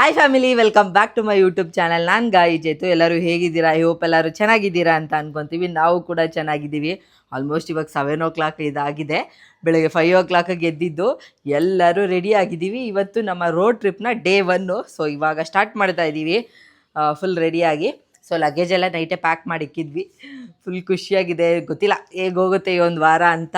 Hi family, welcome back to my YouTube channel. ನಾನು ಗಾಯಿ ಜೇತು. ಎಲ್ಲರೂ ಹೇಗಿದ್ದೀರಾ? ಐ ಹೋಪ್ ಎಲ್ಲರೂ ಚೆನ್ನಾಗಿದ್ದೀರಾ ಅಂತ ಅನ್ಕೊತೀವಿ. ನಾವು ಕೂಡ ಚೆನ್ನಾಗಿದ್ದೀವಿ. ಆಲ್ಮೋಸ್ಟ್ ಇವಾಗ 7 o'clock ಇದಾಗಿದೆ. ಬೆಳಗ್ಗೆ 5 o'clock ಎದ್ದಿದ್ದು. ಎಲ್ಲರೂ ರೆಡಿ ಆಗಿದ್ದೀವಿ. ಇವತ್ತು ನಮ್ಮ ರೋಡ್ ಟ್ರಿಪ್ನ ಡೇ 1. ಸೊ ಇವಾಗ ಸ್ಟಾರ್ಟ್ ಮಾಡ್ತಾ ಇದ್ದೀವಿ ಫುಲ್ ರೆಡಿಯಾಗಿ. ಸೊ ಲಗೇಜ್ ಎಲ್ಲ ನೈಟೇ ಪ್ಯಾಕ್ ಮಾಡಿ ಇಕ್ಕಿದ್ವಿ. ಫುಲ್ ಖುಷಿಯಾಗಿದೆ. ಗೊತ್ತಿಲ್ಲ ಹೇಗೆ ಹೋಗುತ್ತೆ ಈ ಒಂದು ವಾರ ಅಂತ.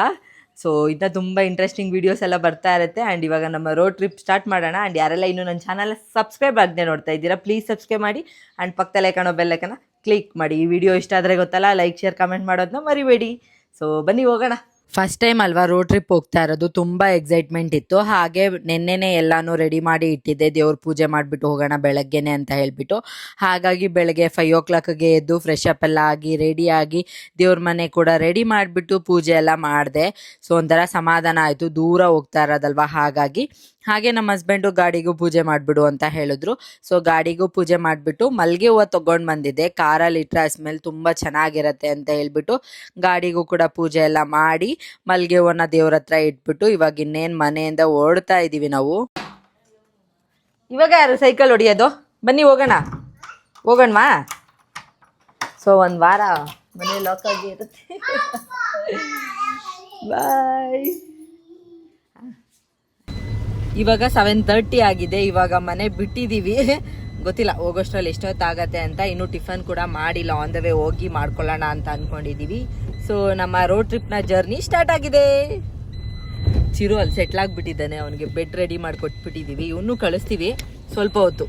ಸೊ ಇನ್ನೂ ತುಂಬ ಇಂಟ್ರೆಸ್ಟಿಂಗ್ ವೀಡಿಯೋಸ್ ಎಲ್ಲ ಬರ್ತಾ ಇರುತ್ತೆ. ಆ್ಯಂಡ್ ಇವಾಗ ನಮ್ಮ ರೋಡ್ ಟ್ರಿಪ್ ಸ್ಟಾರ್ಟ್ ಮಾಡೋಣ. ಆ್ಯಂಡ್ ಯಾರೆಲ್ಲ ಇನ್ನೂ ನನ್ನ ಚಾನಲ್ ಸಬ್ಸ್ಕ್ರೈಬ್ ಆಗದೆ ನೋಡ್ತಾ ಇದ್ದೀರಾ, ಪ್ಲೀಸ್ ಸಬ್ಸ್ಕ್ರೈಬ್ ಮಾಡಿ. ಆ್ಯಂಡ್ ಪಕ್ಕದಲ್ಲೇ ಕಾಣೋ ಬೆಲ್ಲೈಕನ್ನ ಕ್ಲಿಕ್ ಮಾಡಿ. ಈ ವಿಡಿಯೋ ಇಷ್ಟ ಆದರೆ ಗೊತ್ತಲ್ಲ, ಲೈಕ್ ಶೇರ್ ಕಮೆಂಟ್ ಮಾಡೋದನ್ನ ಮರಿಬೇಡಿ. ಸೊ ಬನ್ನಿ ಹೋಗೋಣ. ಫಸ್ಟ್ ಟೈಮ್ ಅಲ್ವಾ ರೋಡ್ ಟ್ರಿಪ್ ಹೋಗ್ತಾ ಇರೋದು, ತುಂಬ ಎಕ್ಸೈಟ್ಮೆಂಟ್ ಇತ್ತು. ಹಾಗೆ ನೆನ್ನೆನೇ ಎಲ್ಲನೂ ರೆಡಿ ಮಾಡಿ ಇಟ್ಟಿದ್ದೆ, ದೇವ್ರ ಪೂಜೆ ಮಾಡಿಬಿಟ್ಟು ಹೋಗೋಣ ಬೆಳಗ್ಗೆನೆ ಅಂತ ಹೇಳಿಬಿಟ್ಟು. ಹಾಗಾಗಿ ಬೆಳಗ್ಗೆ 5 o'clock ಎದ್ದು ಫ್ರೆಶ್ ಅಪ್ ಎಲ್ಲ ಆಗಿ ರೆಡಿಯಾಗಿ ದೇವ್ರ ಮನೆ ಕೂಡ ರೆಡಿ ಮಾಡಿಬಿಟ್ಟು ಪೂಜೆ ಎಲ್ಲ ಮಾಡಿದೆ. ಸೊ ಒಂಥರ ಸಮಾಧಾನ ಆಯಿತು, ದೂರ ಹೋಗ್ತಾ ಇರೋದಲ್ವ. ಹಾಗೆ ನಮ್ಮ ಹಸ್ಬೆಂಡು ಗಾಡಿಗೂ ಪೂಜೆ ಮಾಡಿಬಿಡು ಅಂತ ಹೇಳಿದ್ರು. ಸೊ ಗಾಡಿಗೂ ಪೂಜೆ ಮಾಡಿಬಿಟ್ಟು ಮಲ್ಲಿಗೆ ಹೂವು ತೊಗೊಂಡು ಬಂದಿದ್ದೆ. ಕಾರಲ್ಲಿ ಇಟ್ಟರೆ ಸ್ಮೆಲ್ ತುಂಬ ಚೆನ್ನಾಗಿರತ್ತೆ ಅಂತ ಹೇಳ್ಬಿಟ್ಟು ಗಾಡಿಗೂ ಕೂಡ ಪೂಜೆ ಎಲ್ಲ ಮಾಡಿ ಮಲ್ಲಿಗೆ ಹೂವನ್ನ ದೇವ್ರ ಹತ್ರ ಇಟ್ಬಿಟ್ಟು ಇವಾಗ ಇನ್ನೇನು ಮನೆಯಿಂದ ಓಡ್ತಾ ಇದ್ದೀವಿ ನಾವು. ಇವಾಗ ಯಾರು ಸೈಕಲ್ ಹೊಡಿಯೋದು? ಬನ್ನಿ ಹೋಗೋಣವಾ. ಸೊ ಒಂದು ವಾರ ಮನೆ ಲಾಕ್ ಆಗಿ ಇರುತ್ತೆ. ಬಾಯ್. ಇವಾಗ 7:30 ಆಗಿದೆ. ಇವಾಗ ಮನೆ ಬಿಟ್ಟಿದ್ದೀವಿ. ಗೊತ್ತಿಲ್ಲ ಹೋಗೋಷ್ಟರಲ್ಲಿ ಎಷ್ಟೊತ್ತಾಗತ್ತೆ ಅಂತ. ಇನ್ನೂ ಟಿಫನ್ ಕೂಡ ಮಾಡಿಲ್ಲ, ಆನ್ ದ ವೇ ಹೋಗಿ ಮಾಡ್ಕೊಳ್ಳೋಣ ಅಂತ ಅಂದ್ಕೊಂಡಿದ್ದೀವಿ. ಸೊ ನಮ್ಮ ರೋಡ್ ಟ್ರಿಪ್ನ ಜರ್ನಿ ಸ್ಟಾರ್ಟ್ ಆಗಿದೆ. ಚಿರು ಅಲ್ಲಿ ಸೆಟ್ಲಾಗ್ಬಿಟ್ಟಿದ್ದಾನೆ, ಅವನಿಗೆ ಬೆಡ್ ರೆಡಿ ಮಾಡಿಕೊಟ್ಬಿಟ್ಟಿದ್ದೀವಿ. ಇವನು ಕಳಿಸ್ತೀವಿ ಸ್ವಲ್ಪ ಹೊತ್ತು.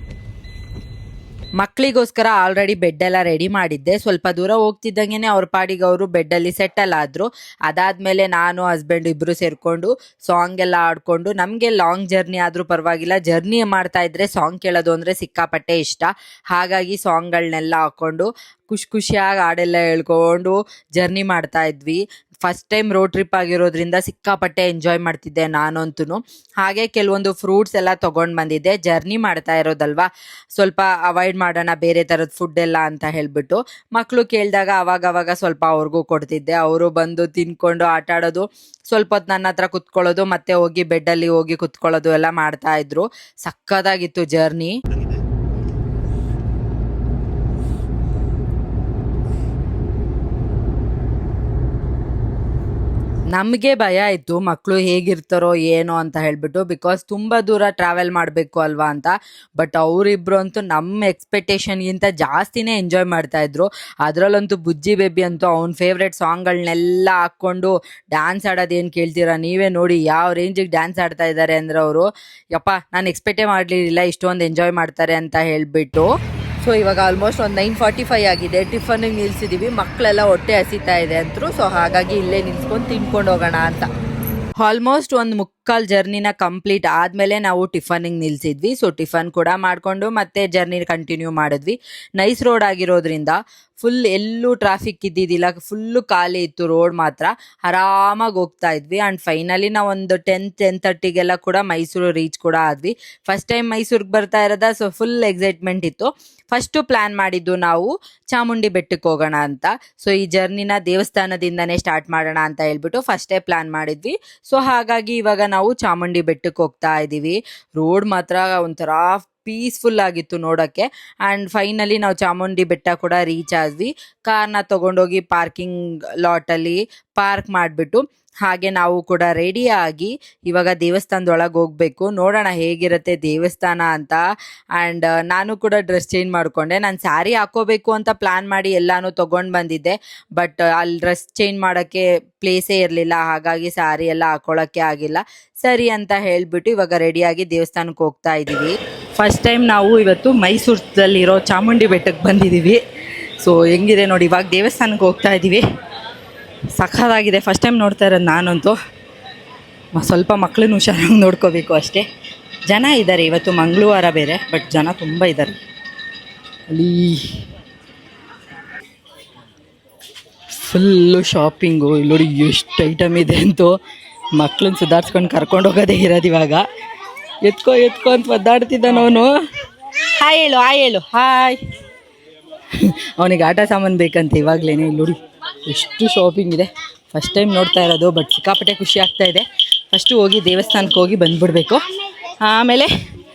ಮಕ್ಕಳಿಗೋಸ್ಕರ ಆಲ್ರೆಡಿ ಬೆಡ್ ಎಲ್ಲ ರೆಡಿ ಮಾಡಿದ್ದೆ. ಸ್ವಲ್ಪ ದೂರ ಹೋಗ್ತಿದ್ದಂಗೆ ಅವ್ರ ಪಾಡಿಗೆ ಅವರು ಬೆಡ್ಡಲ್ಲಿ ಸೆಟ್ಟಲ್ ಆದರು. ಅದಾದಮೇಲೆ ನಾನು ಹಸ್ಬೆಂಡ್ ಇಬ್ಬರು ಸೇರಿಕೊಂಡು ಸಾಂಗ್ ಎಲ್ಲ ಆಡಿಕೊಂಡು, ನಮಗೆ ಲಾಂಗ್ ಜರ್ನಿ ಆದರೂ ಪರವಾಗಿಲ್ಲ, ಜರ್ನಿ ಮಾಡ್ತಾ ಇದ್ರೆ ಸಾಂಗ್ ಕೇಳೋದು ಅಂದರೆ ಸಿಕ್ಕಾಪಟ್ಟೆ ಇಷ್ಟ. ಹಾಗಾಗಿ ಸಾಂಗ್ಗಳನ್ನೆಲ್ಲ ಹಾಕ್ಕೊಂಡು ಖುಷಿಯಾಗಿ ಹಾಡೆಲ್ಲ ಹೇಳ್ಕೊಂಡು ಜರ್ನಿ ಮಾಡ್ತಾ ಇದ್ವಿ. ಫಸ್ಟ್ ಟೈಮ್ ರೋಡ್ ಟ್ರಿಪ್ ಆಗಿರೋದ್ರಿಂದ ಸಿಕ್ಕಾಪಟ್ಟೆ ಎಂಜಾಯ್ ಮಾಡ್ತಿದ್ದೆ ನಾನಂತೂ. ಹಾಗೆ ಕೆಲವೊಂದು ಫ್ರೂಟ್ಸ್ ಎಲ್ಲ ತೊಗೊಂಡು ಬಂದಿದ್ದೆ. ಜರ್ನಿ ಮಾಡ್ತಾ ಇರೋದಲ್ವಾ, ಸ್ವಲ್ಪ ಅವಾಯ್ಡ್ ಮಾಡೋಣ ಬೇರೆ ಥರದ ಫುಡ್ ಎಲ್ಲ ಅಂತ ಹೇಳಿಬಿಟ್ಟು. ಮಕ್ಕಳು ಕೇಳಿದಾಗ ಅವಾಗವಾಗ ಸ್ವಲ್ಪ ಅವ್ರಿಗೂ ಕೊಡ್ತಿದ್ದೆ. ಅವರು ಬಂದು ತಿನ್ಕೊಂಡು ಆಟ ಆಡೋದು, ಸ್ವಲ್ಪ ಹೊತ್ತು ನನ್ನ ಹತ್ರ ಕುತ್ಕೊಳ್ಳೋದು, ಮತ್ತೆ ಹೋಗಿ ಬೆಡ್ಡಲ್ಲಿ ಹೋಗಿ ಕುತ್ಕೊಳ್ಳೋದು ಎಲ್ಲ ಮಾಡ್ತಾಯಿದ್ರು. ಸಕ್ಕತ್ತಾಗಿತ್ತು ಜರ್ನಿ. ನಮಗೆ ಭಯ ಇತ್ತು ಮಕ್ಕಳು ಹೇಗಿರ್ತಾರೋ ಏನೋ ಅಂತ ಹೇಳಿಬಿಟ್ಟು, ಬಿಕಾಸ್ ತುಂಬ ದೂರ ಟ್ರಾವೆಲ್ ಮಾಡಬೇಕು ಅಲ್ವಾ ಅಂತ. ಬಟ್ ಅವರಿಬ್ಬರು ಅಂತೂ ನಮ್ಮ ಎಕ್ಸ್ಪೆಕ್ಟೇಷನ್ಗಿಂತ ಜಾಸ್ತಿನೇ ಎಂಜಾಯ್ ಮಾಡ್ತಾಯಿದ್ರು. ಅದರಲ್ಲಂತೂ ಬುಜ್ಜಿ ಬೇಬಿ ಅಂತೂ ಅವ್ನ ಫೇವ್ರೆಟ್ ಸಾಂಗ್ಗಳನ್ನೆಲ್ಲ ಹಾಕ್ಕೊಂಡು ಡ್ಯಾನ್ಸ್ ಆಡೋದೇನು ಕೇಳ್ತೀರಾ ನೀವೇ ನೋಡಿ, ಯಾವ ರೇಂಜಿಗೆ ಡ್ಯಾನ್ಸ್ ಆಡ್ತಾ ಇದ್ದಾರೆ ಅಂದರೆ ಅವರು. ಯಪ್ಪ, ನಾನು ಎಕ್ಸ್ಪೆಕ್ಟೇ ಮಾಡಲಿಲ್ಲ ಇಷ್ಟೊಂದು ಎಂಜಾಯ್ ಮಾಡ್ತಾರೆ ಅಂತ ಹೇಳಿಬಿಟ್ಟು. ಸೊ ಇವಾಗ ಆಲ್ಮೋಸ್ಟ್ ಒಂದು 9:45 ಆಗಿದೆ. ಟಿಫನಿಗೆ ನಿಲ್ಸಿದ್ದೀವಿ. ಮಕ್ಕಳೆಲ್ಲ ಹೊಟ್ಟೆ ಹಸಿತಾ ಇದೆ ಅಂತರು. ಸೊ ಹಾಗಾಗಿ ಇಲ್ಲೇ ನಿಲ್ಸ್ಕೊಂಡು ತಿನ್ಕೊಂಡು ಹೋಗೋಣ ಅಂತ. ಆಲ್ಮೋಸ್ಟ್ ಒಂದು ಮುಕ್ಕಾಲು ಜರ್ನಿನ ಕಂಪ್ಲೀಟ್ ಆದಮೇಲೆ ನಾವು ಟಿಫನಿಗೆ ನಿಲ್ಸಿದ್ವಿ. ಸೊ ಟಿಫನ್ ಕೂಡ ಮಾಡಿಕೊಂಡು ಮತ್ತೆ ಜರ್ನಿ ಕಂಟಿನ್ಯೂ ಮಾಡಿದ್ವಿ. ನೈಸ್ ರೋಡ್ ಆಗಿರೋದ್ರಿಂದ ಫುಲ್ ಎಲ್ಲೂ ಟ್ರಾಫಿಕ್ ಇದ್ದಿದ್ದಿಲ್ಲ, ಫುಲ್ಲು ಖಾಲಿ ಇತ್ತು ರೋಡ್ ಮಾತ್ರ. ಆರಾಮಾಗಿ ಹೋಗ್ತಾ ಇದ್ವಿ. ಆ್ಯಂಡ್ ಫೈನಲಿ ನಾವು ಒಂದು 10:30 ಕೂಡ ಮೈಸೂರು ರೀಚ್ ಕೂಡ ಆದ್ವಿ. ಫಸ್ಟ್ ಟೈಮ್ ಮೈಸೂರಿಗೆ ಬರ್ತಾ ಇರೋದ. ಸೊ ಫುಲ್ ಎಕ್ಸೈಟ್ಮೆಂಟ್ ಇತ್ತು. ಫಸ್ಟು ಪ್ಲ್ಯಾನ್ ಮಾಡಿದ್ದು ನಾವು ಚಾಮುಂಡಿ ಬೆಟ್ಟಕ್ಕೆ ಹೋಗೋಣ ಅಂತ. ಸೊ ಈ ಜರ್ನಿನ ದೇವಸ್ಥಾನದಿಂದನೇ ಸ್ಟಾರ್ಟ್ ಮಾಡೋಣ ಅಂತ ಹೇಳ್ಬಿಟ್ಟು ಫಸ್ಟೇ ಪ್ಲ್ಯಾನ್ ಮಾಡಿದ್ವಿ. ಸೊ ಹಾಗಾಗಿ ಇವಾಗ ನಾವು ಚಾಮುಂಡಿ ಬೆಟ್ಟಕ್ಕೆ ಹೋಗ್ತಾ ಇದ್ದೀವಿ. ರೋಡ್ ಮಾತ್ರ ಒಂಥರ ಪೀಸ್ಫುಲ್ ಆಗಿತ್ತು ನೋಡೋಕ್ಕೆ. ಆ್ಯಂಡ್ ಫೈನಲಿ ನಾವು ಚಾಮುಂಡಿ ಬೆಟ್ಟ ಕೂಡ ರೀಚ್ ಆದ್ವಿ. ಕಾರ್ನ ತೊಗೊಂಡೋಗಿ ಪಾರ್ಕಿಂಗ್ ಲಾಟಲ್ಲಿ ಪಾರ್ಕ್ ಮಾಡಿಬಿಟ್ಟು ಹಾಗೆ ನಾವು ಕೂಡ ರೆಡಿಯಾಗಿ ಇವಾಗ ದೇವಸ್ಥಾನದೊಳಗೆ ಹೋಗಬೇಕು. ನೋಡೋಣ ಹೇಗಿರುತ್ತೆ ದೇವಸ್ಥಾನ ಅಂತ. ಆ್ಯಂಡ್ ನಾನು ಕೂಡ ಡ್ರೆಸ್ ಚೇಂಜ್ ಮಾಡಿಕೊಂಡೆ. ನಾನು ಸ್ಯಾರಿ ಹಾಕೋಬೇಕು ಅಂತ ಪ್ಲ್ಯಾನ್ ಮಾಡಿ ಎಲ್ಲನೂ ತೊಗೊಂಡು ಬಂದಿದ್ದೆ. ಬಟ್ ಅಲ್ಲಿ ಡ್ರೆಸ್ ಚೇಂಜ್ ಮಾಡೋಕ್ಕೆ ಪ್ಲೇಸೇ ಇರಲಿಲ್ಲ. ಹಾಗಾಗಿ ಸ್ಯಾರಿ ಎಲ್ಲ ಹಾಕೊಳ್ಳೋಕ್ಕೆ ಆಗಿಲ್ಲ. ಸರಿ ಅಂತ ಹೇಳಿಬಿಟ್ಟು ಇವಾಗ ರೆಡಿಯಾಗಿ ದೇವಸ್ಥಾನಕ್ಕೆ ಹೋಗ್ತಾ ಇದ್ದೀವಿ. ಫಸ್ಟ್ ಟೈಮ್ ನಾವು ಇವತ್ತು ಮೈಸೂರಲ್ಲಿರೋ ಚಾಮುಂಡಿ ಬೆಟ್ಟಕ್ಕೆ ಬಂದಿದ್ದೀವಿ. ಸೊ ಹೆಂಗಿದೆ ನೋಡಿ, ಇವಾಗ ದೇವಸ್ಥಾನಕ್ಕೆ ಹೋಗ್ತಾ ಇದ್ದೀವಿ. ಸಖತ್ತಾಗಿದೆ. ಫಸ್ಟ್ ಟೈಮ್ ನೋಡ್ತಾ ಇರೋದು ನಾನಂತೂ. ಸ್ವಲ್ಪ ಮಕ್ಕಳನ್ನು ಹುಷಾರಾಗಿ ನೋಡ್ಕೋಬೇಕು ಅಷ್ಟೇ. ಜನ ಇದ್ದಾರೆ ಇವತ್ತು, ಮಂಗಳವಾರ ಬೇರೆ, ಬಟ್ ಜನ ತುಂಬ ಇದ್ದಾರೆ ಅಲ್ಲಿ. Full shopping. ಇಲ್ಲಿ ನೋಡಿ ಎಷ್ಟು ಐಟಮ್ ಇದೆ ಅಂತೂ. ಮಕ್ಕಳನ್ನ ಸುಧಾರಿಸ್ಕೊಂಡು ಕರ್ಕೊಂಡು ಹೋಗೋದೇ ಇರೋದು ಇವಾಗ. ಎತ್ಕೋ ಅಂತ ಒದ್ದಾಡ್ತಿದ್ದಾನ ಅವನು. ಹಾಯ್ ಹೇಳು ಹಾಯ್. ಅವನಿಗೆ ಆಟ ಸಾಮಾನು ಬೇಕಂತ ಇವಾಗಲೇ. ಇಲ್ಲಿ ನೋಡಿ ಎಷ್ಟು ಶಾಪಿಂಗ್ ಇದೆ. ಫಸ್ಟ್ ಟೈಮ್ ನೋಡ್ತಾ ಇರೋದು, ಬಟ್ ಸಿಕ್ಕಾಪಟ್ಟೆ ಖುಷಿ ಆಗ್ತಾ ಇದೆ. ಫಸ್ಟು ಹೋಗಿ ದೇವಸ್ಥಾನಕ್ಕೆ ಹೋಗಿ ಬಂದುಬಿಡ್ಬೇಕು. ಆಮೇಲೆ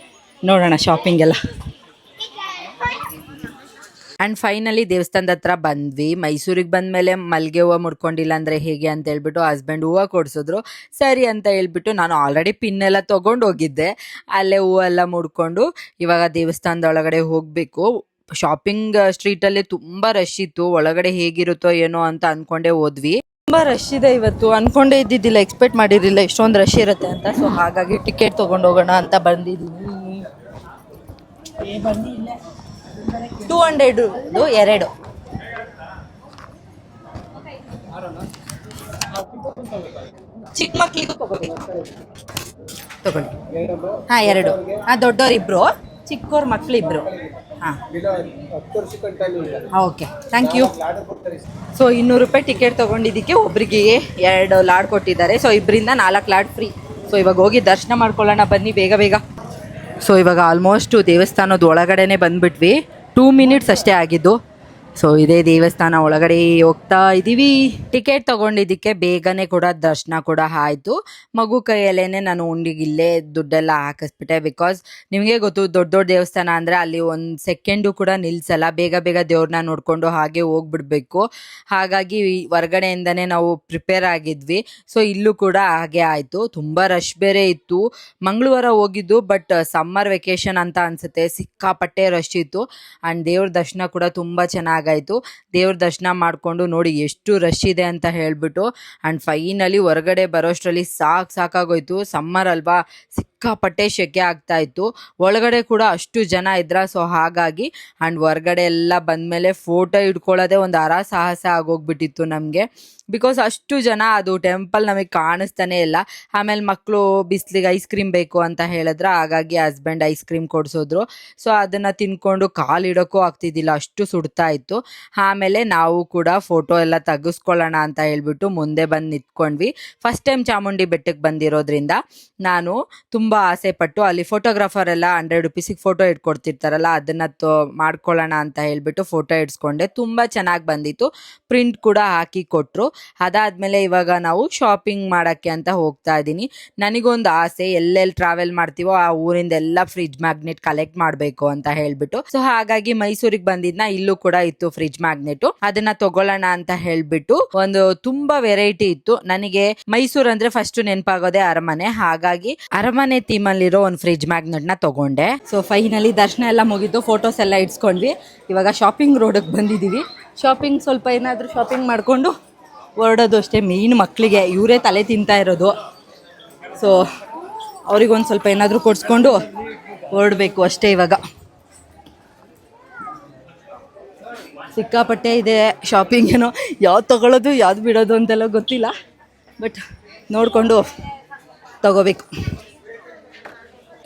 ನೋಡೋಣ ಶಾಪಿಂಗ್ ಎಲ್ಲ. ಆ್ಯಂಡ್ ಫೈನಲಿ ದೇವಸ್ಥಾನದ ಹತ್ರ ಬಂದ್ವಿ. ಮೈಸೂರಿಗೆ ಬಂದಮೇಲೆ ಮಲ್ಲಿಗೆ ಹೂವು ಮುಡ್ಕೊಂಡಿಲ್ಲ ಅಂದರೆ ಹೇಗೆ ಅಂತ ಹೇಳ್ಬಿಟ್ಟು ಹಸ್ಬೆಂಡ್ ಹೂವು ಕೊಡಿಸಿದ್ರು. ಸರಿ ಅಂತ ಹೇಳ್ಬಿಟ್ಟು ನಾನು ಆಲ್ರೆಡಿ ಪಿನ್ನೆಲ್ಲ ತೊಗೊಂಡು ಹೋಗಿದ್ದೆ. ಅಲ್ಲೇ ಹೂವೆಲ್ಲ ಮುಡ್ಕೊಂಡು ಇವಾಗ ದೇವಸ್ಥಾನದ ಒಳಗಡೆ ಹೋಗಬೇಕು. ಶಾಪಿಂಗ್ ಸ್ಟ್ರೀಟಲ್ಲಿ ತುಂಬ ರಶ್ ಇತ್ತು. ಒಳಗಡೆ ಹೇಗಿರುತ್ತೋ ಏನೋ ಅಂತ ಅಂದ್ಕೊಂಡೇ ಹೋದ್ವಿ. ತುಂಬ ರಶ್ ಇದೆ ಇವತ್ತು. ಅಂದ್ಕೊಂಡೇ ಇದ್ದಿದ್ದಿಲ್ಲ, ಎಕ್ಸ್ಪೆಕ್ಟ್ ಮಾಡಿರಲಿಲ್ಲ ಇಷ್ಟೊಂದು ರಶ್ ಇರುತ್ತೆ ಅಂತ. ಸೊ ಹಾಗಾಗಿ ಟಿಕೆಟ್ ತೊಗೊಂಡು ಹೋಗೋಣ ಅಂತ ಬಂದಿದ್ದೀನಿ. ಬನ್ನಿ, ಇಲ್ಲೇ 200 2 ಚಿಕ್ಕ ಮಕ್ಳಿಗೂ ತಗೊಳ್ಳಿ. ಹಾಂ 2. ಹಾಂ ದೊಡ್ಡವ್ರು 2, ಚಿಕ್ಕವ್ರ ಮಕ್ಳು 2. ಹಾಂ ಓಕೆ, ಥ್ಯಾಂಕ್ ಯು. ಸೊ 200 ರೂಪಾಯಿ ಟಿಕೆಟ್ ತೊಗೊಂಡಿದ್ದಕ್ಕೆ ಒಬ್ರಿಗೆ 2 ಲಾಡ್ ಕೊಟ್ಟಿದ್ದಾರೆ. ಸೊ 2ರಿಂದ 4 ಲಾಡ್ ಫ್ರೀ. ಸೊ ಇವಾಗ ಹೋಗಿ ದರ್ಶನ ಮಾಡ್ಕೊಳ್ಳೋಣ ಬನ್ನಿ ಬೇಗ ಬೇಗ. ಸೊ ಇವಾಗ ಆಲ್ಮೋಸ್ಟು ದೇವಸ್ಥಾನದ ಒಳಗಡೆನೆ ಬಂದುಬಿಟ್ವಿ. 2 ಮಿನಿಟ್ಸ್ ಅಷ್ಟೇ ಆಗಿದ್ದು. ಸೊ ಇದೇ ದೇವಸ್ಥಾನ ಒಳಗಡೆ ಹೋಗ್ತಾ ಇದ್ದೀವಿ. ಟಿಕೆಟ್ ತೊಗೊಂಡಿದ್ದಕ್ಕೆ ಬೇಗನೆ ಕೂಡ ದರ್ಶನ ಕೂಡ ಆಯಿತು. ಮಗು ಕೈಯಲ್ಲೇ ನಾನು ಉಂಡಿಗಿಲ್ಲೇ ದುಡ್ಡೆಲ್ಲ ಹಾಕಿಸ್ಬಿಟ್ಟೆ. ಬಿಕಾಸ್ ನಿಮಗೆ ಗೊತ್ತು, ದೊಡ್ಡ ದೊಡ್ಡ ದೇವಸ್ಥಾನ ಅಂದರೆ ಅಲ್ಲಿ ಒಂದು ಸೆಕೆಂಡು ಕೂಡ ನಿಲ್ಲಿಸಲ್ಲ. ಬೇಗ ಬೇಗ ದೇವ್ರನ್ನ ನೋಡಿಕೊಂಡು ಹಾಗೆ ಹೋಗ್ಬಿಡ್ಬೇಕು. ಹಾಗಾಗಿ ಹೊರ್ಗಡೆಯಿಂದನೇ ನಾವು ಪ್ರಿಪೇರ್ ಆಗಿದ್ವಿ. ಸೊ ಇಲ್ಲೂ ಕೂಡ ಹಾಗೆ ಆಯಿತು. ತುಂಬ ರಶ್ ಬೇರೆ ಇತ್ತು. ಮಂಗಳವಾರ ಹೋಗಿದ್ದು, ಬಟ್ ಸಮ್ಮರ್ ವೆಕೇಷನ್ ಅಂತ ಅನಿಸುತ್ತೆ. ಸಿಕ್ಕಾಪಟ್ಟೆ ರಶ್ ಇತ್ತು. ಆ್ಯಂಡ್ ದೇವ್ರ ದರ್ಶನ ಕೂಡ ತುಂಬ ಚೆನ್ನಾಗಾಯಿತು. ದೇವ್ರ ದರ್ಶನ ಮಾಡಿಕೊಂಡು ನೋಡಿ ಎಷ್ಟು ರಶ್ ಇದೆ ಅಂತ ಹೇಳಿಬಿಟ್ಟು. ಆ್ಯಂಡ್ ಫೈನಲಿ ಹೊರಗಡೆ ಬರೋಷ್ಟರಲ್ಲಿ ಸಾಕಾಗೋಯ್ತು. ಸಮ್ಮರ್ ಅಲ್ವಾ, ಸಿಕ್ಕಾಪಟ್ಟೆ ಸೆಕೆ ಆಗ್ತಾ ಇತ್ತು. ಒಳಗಡೆ ಕೂಡ ಅಷ್ಟು ಜನ ಇದ್ರ. ಸೊ ಹಾಗಾಗಿ ಆ್ಯಂಡ್ ಹೊರಗಡೆ ಎಲ್ಲ ಬಂದಮೇಲೆ ಫೋಟೋ ಇಟ್ಕೊಳ್ಳೋದೇ ಒಂದು ಸಾಹಸ ಆಗೋಗ್ಬಿಟ್ಟಿತ್ತು ನಮಗೆ. ಬಿಕಾಸ್ ಅಷ್ಟು ಜನ, ಅದು ಟೆಂಪಲ್ ನಮಗೆ ಕಾಣಿಸ್ತಾನೆ ಇಲ್ಲ. ಆಮೇಲೆ ಮಕ್ಕಳು ಬಿಸಿಲಿಗೆ ಐಸ್ ಕ್ರೀಮ್ ಬೇಕು ಅಂತ ಹೇಳಿದ್ರೆ, ಹಾಗಾಗಿ ಹಸ್ಬೆಂಡ್ ಐಸ್ ಕ್ರೀಮ್ ಕೊಡಿಸಿದ್ರು. ಸೊ ಅದನ್ನು ತಿನ್ಕೊಂಡು ಕಾಲಿಡೋಕ್ಕೂ ಆಗ್ತಿದ್ದಿಲ್ಲ, ಅಷ್ಟು ಸುಡ್ತಾ ಇತ್ತು. ಆಮೇಲೆ ನಾವು ಕೂಡ ಫೋಟೋ ಎಲ್ಲ ತೆಗೆಸ್ಕೊಳ್ಳೋಣ ಅಂತ ಹೇಳ್ಬಿಟ್ಟು ಮುಂದೆ ಬಂದು ನಿಂತ್ಕೊಂಡ್ವಿ. ಫಸ್ಟ್ ಟೈಮ್ ಚಾಮುಂಡಿ ಬೆಟ್ಟಕ್ಕೆ ಬಂದಿರೋದ್ರಿಂದ ನಾನು ತುಂಬ ಆಸೆ ಪಟ್ಟು ಅಲ್ಲಿ ಫೋಟೋಗ್ರಾಫರ್ ಎಲ್ಲ 100 ರೂಪೀಸಿಗೆ ಫೋಟೋ ಇಟ್ಕೊಡ್ತಿರ್ತಾರಲ್ಲ, ಅದನ್ನು ಮಾಡ್ಕೊಳ್ಳೋಣ ಅಂತ ಹೇಳ್ಬಿಟ್ಟು ಫೋಟೋ ಇಡ್ಸ್ಕೊಂಡೆ. ತುಂಬ ಚೆನ್ನಾಗಿ ಬಂದಿತ್ತು. ಪ್ರಿಂಟ್ ಕೂಡ ಹಾಕಿ ಕೊಟ್ಟರು. ಅದಾದಮೇಲೆ ಇವಾಗ ನಾವು ಶಾಪಿಂಗ್ ಮಾಡೋಕ್ಕೆ ಅಂತ ಹೋಗ್ತಾ ಇದ್ದೀನಿ. ನನಗೊಂದು ಆಸೆ, ಎಲ್ಲೆಲ್ಲಿ ಟ್ರಾವೆಲ್ ಮಾಡ್ತೀವೋ ಆ ಊರಿಂದ ಎಲ್ಲ ಫ್ರಿಜ್ ಮ್ಯಾಗ್ನೆಟ್ ಕಲೆಕ್ಟ್ ಮಾಡಬೇಕು ಅಂತ ಹೇಳ್ಬಿಟ್ಟು. ಸೊ ಹಾಗಾಗಿ ಮೈಸೂರಿಗೆ ಬಂದಿದ್ನ ಇಲ್ಲೂ ಕೂಡ ಇತ್ತು ಫ್ರಿಜ್ ಮ್ಯಾಗ್ನೆಟ್. ಅದನ್ನ ತಗೊಳ್ಳೋಣ ಅಂತ ಹೇಳ್ಬಿಟ್ಟು ಒಂದು ತುಂಬಾ ವೆರೈಟಿ ಇತ್ತು. ನನಗೆ ಮೈಸೂರು ಅಂದ್ರೆ ಫಸ್ಟ್ ನೆನಪಾಗೋದೇ ಅರಮನೆ. ಹಾಗಾಗಿ ಅರಮನೆ ಥೀಮ್ ಅಲ್ಲಿರೋ ಒಂದು ಫ್ರಿಜ್ ಮ್ಯಾಗ್ನೆಟ್ ನ ತಗೊಂಡೆ. ಸೊ ಫೈನಲಿ ದರ್ಶನ ಎಲ್ಲ ಮುಗಿದ್ದು, ಫೋಟೋಸ್ ಎಲ್ಲ ಇಡ್ಸ್ಕೊಂಡ್ವಿ. ಇವಾಗ ಶಾಪಿಂಗ್ ರೋಡ್ಗೆ ಬಂದಿದ್ದೀವಿ. ಶಾಪಿಂಗ್ ಸ್ವಲ್ಪ ಏನಾದರೂ ಶಾಪಿಂಗ್ ಮಾಡಿಕೊಂಡು ಹೊರಡೋದು ಅಷ್ಟೇ. ಮೇನ್ ಮಕ್ಕಳಿಗೆ ಇವರೇ ತಲೆ ತಿಂತಾ ಇರೋದು. ಸೊ ಅವ್ರಿಗೊಂದು ಸ್ವಲ್ಪ ಏನಾದರೂ ಕೊಡಿಸ್ಕೊಂಡು ಹೊರಡಬೇಕು ಅಷ್ಟೇ. ಇವಾಗ ಸಿಕ್ಕಾಪಟ್ಟೆ ಇದೆ ಶಾಪಿಂಗ್. ಏನೋ ಯಾವ್ದು ತೊಗೊಳ್ಳೋದು ಯಾವ್ದು ಬಿಡೋದು ಅಂತೆಲ್ಲ ಗೊತ್ತಿಲ್ಲ, ಬಟ್ ನೋಡಿಕೊಂಡು ತಗೋಬೇಕು.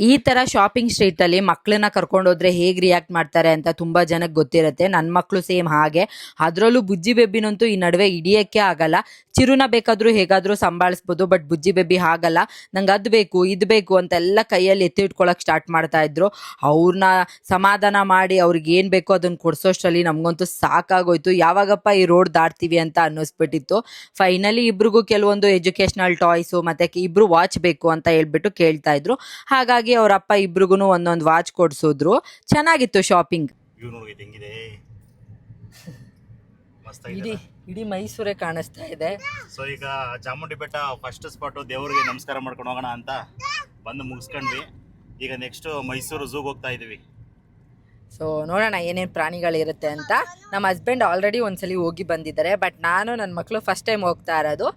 ಈ ಥರ ಶಾಪಿಂಗ್ ಸ್ಟ್ರೀಟಲ್ಲಿ ಮಕ್ಕಳನ್ನ ಕರ್ಕೊಂಡೋದ್ರೆ ಹೇಗೆ ರಿಯಾಕ್ಟ್ ಮಾಡ್ತಾರೆ ಅಂತ ತುಂಬ ಜನಕ್ಕೆ ಗೊತ್ತಿರುತ್ತೆ. ನನ್ನ ಮಕ್ಕಳು ಸೇಮ್ ಹಾಗೆ. ಅದರಲ್ಲೂ ಬುಜ್ಜಿ ಬೇಬಿನಂತೂ ಈ ನಡುವೆ ಹಿಡಿಯೋಕ್ಕೆ ಆಗಲ್ಲ. ಚಿರುನ ಬೇಕಾದರೂ ಹೇಗಾದರೂ ಸಂಭಾಳಿಸ್ಬೋದು, ಬಟ್ ಬುಜ್ಜಿ ಬೇಬಿ ಹಾಗಲ್ಲ. ನಂಗೆ ಅದು ಬೇಕು ಇದು ಬೇಕು ಅಂತೆಲ್ಲ ಕೈಯಲ್ಲಿ ಎತ್ತಿ ಇಟ್ಕೊಳ್ಳೋಕೆ ಸ್ಟಾರ್ಟ್ ಮಾಡ್ತಾಯಿದ್ರು. ಅವ್ರನ್ನ ಸಮಾಧಾನ ಮಾಡಿ ಅವ್ರಿಗೆ ಏನು ಬೇಕೋ ಅದನ್ನು ಕೊಡಿಸೋಷ್ಟರಲ್ಲಿ ನಮಗಂತೂ ಸಾಕಾಗೋಯ್ತು. ಯಾವಾಗಪ್ಪ ಈ ರೋಡ್ ದಾಟ್ತೀವಿ ಅಂತ ಅನ್ನಿಸ್ಬಿಟ್ಟಿತ್ತು. ಫೈನಲಿ ಇಬ್ರಿಗೂ ಕೆಲವೊಂದು ಎಜುಕೇಷ್ನಲ್ ಟಾಯ್ಸು ಮತ್ತು ಇಬ್ಬರು ವಾಚ್ ಬೇಕು ಅಂತ ಹೇಳ್ಬಿಟ್ಟು ಕೇಳ್ತಾಯಿದ್ರು. ಹಾಗಾಗಿ ಅವ್ರ ಅಪ್ಪ ಇಬ್ರಿಗೂ ಒಂದೊಂದು ವಾಚ್ ಕೊಡ್ಸಿದ್ರು. ಚೆನ್ನಾಗಿತ್ತು ಶಾಪಿಂಗ್. ಇಡೀ ಮೈಸೂರೇ ಕಾಣಿಸ್ತಾ ಇದೆ. ಸೊ ಈಗ ಚಾಮುಂಡಿ ಬೆಟ್ಟ ಫಸ್ಟ್ ಸ್ಪಾಟು, ದೇವ್ರಿಗೆ ನಮಸ್ಕಾರ ಮಾಡ್ಕೊಂಡು ಹೋಗೋಣ ಅಂತ ಬಂದು ಮುಗಿಸ್ಕೊಂಡ್ವಿ. ಈಗ ನೆಕ್ಸ್ಟ್ ಮೈಸೂರು ಝೂಗೆ ಹೋಗ್ತಾ ಇದೀವಿ. ಸೊ ನೋಡೋಣ ಏನೇನು ಪ್ರಾಣಿಗಳಿರುತ್ತೆ ಅಂತ. ನಮ್ಮ ಹಸ್ಬೆಂಡ್ ಆಲ್ರೆಡಿ ಒಂದ್ಸಲಿ ಹೋಗಿ ಬಂದಿದ್ದಾರೆ, ಬಟ್ ನಾನು ನನ್ನ ಮಕ್ಕಳು ಫಸ್ಟ್ ಟೈಮ್ ಹೋಗ್ತಾ ಇರೋದು.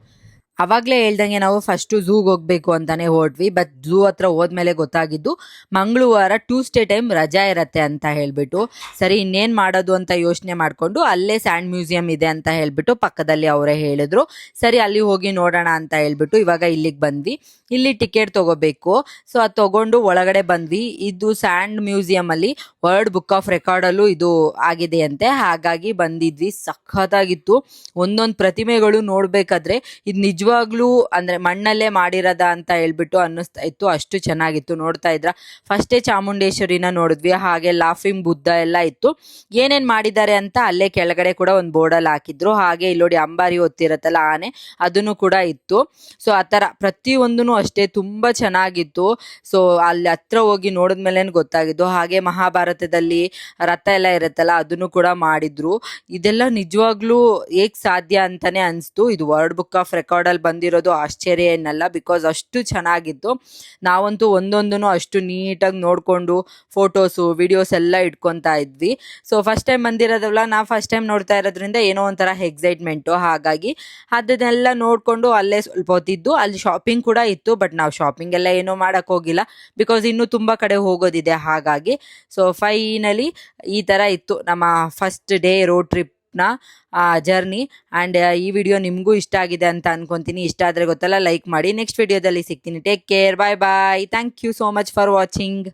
ಅವಾಗಲೇ ಹೇಳ್ದಂಗೆ ನಾವು ಫಸ್ಟು ಝೂಗೆ ಹೋಗಬೇಕು ಅಂತಲೇ ಹೊರಟ್ವಿ. ಬಟ್ ಝೂ ಹತ್ರ ಹೋದ್ಮೇಲೆ ಗೊತ್ತಾಗಿದ್ದು ಮಂಗಳವಾರ ಟ್ಯೂಸ್ಡೇ ಟೈಮ್ ರಜಾ ಇರುತ್ತೆ ಅಂತ ಹೇಳಿಬಿಟ್ಟು. ಸರಿ ಇನ್ನೇನು ಮಾಡೋದು ಅಂತ ಯೋಚನೆ ಮಾಡಿಕೊಂಡು ಅಲ್ಲೇ ಸ್ಯಾಂಡ್ ಮ್ಯೂಸಿಯಂ ಇದೆ ಅಂತ ಹೇಳಿಬಿಟ್ಟು ಪಕ್ಕದಲ್ಲಿ ಅವರೇ ಹೇಳಿದ್ರು. ಸರಿ ಅಲ್ಲಿ ಹೋಗಿ ನೋಡೋಣ ಅಂತ ಹೇಳ್ಬಿಟ್ಟು ಇವಾಗ ಇಲ್ಲಿಗೆ ಬಂದ್ವಿ. ಇಲ್ಲಿ ಟಿಕೆಟ್ ತೊಗೋಬೇಕು. ಸೊ ಅದು ತೊಗೊಂಡು ಒಳಗಡೆ ಬಂದ್ವಿ. ಇದು ಸ್ಯಾಂಡ್ ಮ್ಯೂಸಿಯಮಲ್ಲಿ ವರ್ಲ್ಡ್ ಬುಕ್ ಆಫ್ ರೆಕಾರ್ಡಲ್ಲೂ ಇದು ಆಗಿದೆಯಂತೆ. ಹಾಗಾಗಿ ಬಂದಿದ್ವಿ. ಸಖತ್ತಾಗಿತ್ತು. ಒಂದೊಂದು ಪ್ರತಿಮೆಗಳು ನೋಡಬೇಕಾದ್ರೆ ಇದು ನಿಜ ನಿಜವಾಗ್ಲೂ ಅಂದರೆ ಮಣ್ಣಲ್ಲೇ ಮಾಡಿರೋದ ಅಂತ ಹೇಳ್ಬಿಟ್ಟು ಅನ್ನಿಸ್ತಾ ಇತ್ತು, ಅಷ್ಟು ಚೆನ್ನಾಗಿತ್ತು. ನೋಡ್ತಾ ಇದ್ರ ಫಸ್ಟೇ ಚಾಮುಂಡೇಶ್ವರಿನ ನೋಡಿದ್ವಿ, ಹಾಗೆ ಲಾಫಿಂಗ್ ಬುದ್ಧ ಎಲ್ಲ ಇತ್ತು. ಏನೇನು ಮಾಡಿದ್ದಾರೆ ಅಂತ ಅಲ್ಲೇ ಕೆಳಗಡೆ ಕೂಡ ಒಂದು ಬೋರ್ಡಲ್ಲಿ ಹಾಕಿದ್ರು. ಹಾಗೆ ಇಲ್ಲಿ ನೋಡಿ ಅಂಬಾರಿ ಹೊತ್ತಿರತ್ತಲ್ಲ ಆನೆ, ಅದನ್ನು ಕೂಡ ಇತ್ತು. ಸೊ ಆ ಥರ ಪ್ರತಿಯೊಂದೂ ಅಷ್ಟೇ ತುಂಬ ಚೆನ್ನಾಗಿತ್ತು. ಸೊ ಅಲ್ಲಿ ಹತ್ರ ಹೋಗಿ ನೋಡಿದ್ಮೇಲೆ ಗೊತ್ತಾಗಿದ್ದು. ಹಾಗೆ ಮಹಾಭಾರತದಲ್ಲಿ ರಥ ಎಲ್ಲ ಇರುತ್ತಲ್ಲ ಅದನ್ನು ಕೂಡ ಮಾಡಿದ್ರು. ಇದೆಲ್ಲ ನಿಜವಾಗ್ಲೂ ಹೇಗೆ ಸಾಧ್ಯ ಅಂತಾನೆ ಅನಿಸ್ತು. ಇದು ವರ್ಲ್ಡ್ ಬುಕ್ ಆಫ್ ರೆಕಾರ್ಡಲ್ಲಿ ಬಂದಿರೋದು ಆಶ್ಚರ್ಯ ಏನಲ್ಲ, ಬಿಕಾಸ್ ಅಷ್ಟು ಚೆನ್ನಾಗಿತ್ತು. ನಾವಂತೂ ಒಂದೊಂದೂ ಅಷ್ಟು ನೀಟಾಗಿ ನೋಡಿಕೊಂಡು ಫೋಟೋಸು ವಿಡಿಯೋಸ್ ಎಲ್ಲ ಇಟ್ಕೊತಾ ಇದ್ವಿ. ಸೊ ಫಸ್ಟ್ ಟೈಮ್ ಬಂದಿರೋದಲ್ಲ, ನಾವು ಫಸ್ಟ್ ಟೈಮ್ ನೋಡ್ತಾ ಇರೋದ್ರಿಂದ ಏನೋ ಒಂಥರ ಎಕ್ಸೈಟ್ಮೆಂಟು. ಹಾಗಾಗಿ ಅದನ್ನೆಲ್ಲ ನೋಡಿಕೊಂಡು ಅಲ್ಲೇ ಸ್ವಲ್ಪ ಹೊತ್ತಿದ್ದು. ಅಲ್ಲಿ ಶಾಪಿಂಗ್ ಕೂಡ ಇತ್ತು, ಬಟ್ ನಾವು ಶಾಪಿಂಗ್ ಎಲ್ಲ ಏನೂ ಮಾಡೋಕ್ಕೆ ಹೋಗಿಲ್ಲ, ಬಿಕಾಸ್ ಇನ್ನೂ ತುಂಬ ಕಡೆ ಹೋಗೋದಿದೆ ಹಾಗಾಗಿ. ಸೊ ಫೈನಲಿ ಈ ಥರ ಇತ್ತು ನಮ್ಮ ಫಸ್ಟ್ ಡೇ ರೋಡ್ ಟ್ರಿಪ್ನ ಜರ್ನಿ. ಆ್ಯಂಡ್ ಈ ವಿಡಿಯೋ ನಿಮಗೂ ಇಷ್ಟ ಆಗಿದೆ ಅಂತ ಅನ್ಕೊತೀನಿ. ಇಷ್ಟ ಆದರೆ ಗೊತ್ತಲ್ಲ, ಲೈಕ್ ಮಾಡಿ. ನೆಕ್ಸ್ಟ್ ವಿಡಿಯೋದಲ್ಲಿ ಸಿಗ್ತೀನಿ. Take care, bye bye. Thank you so much for watching.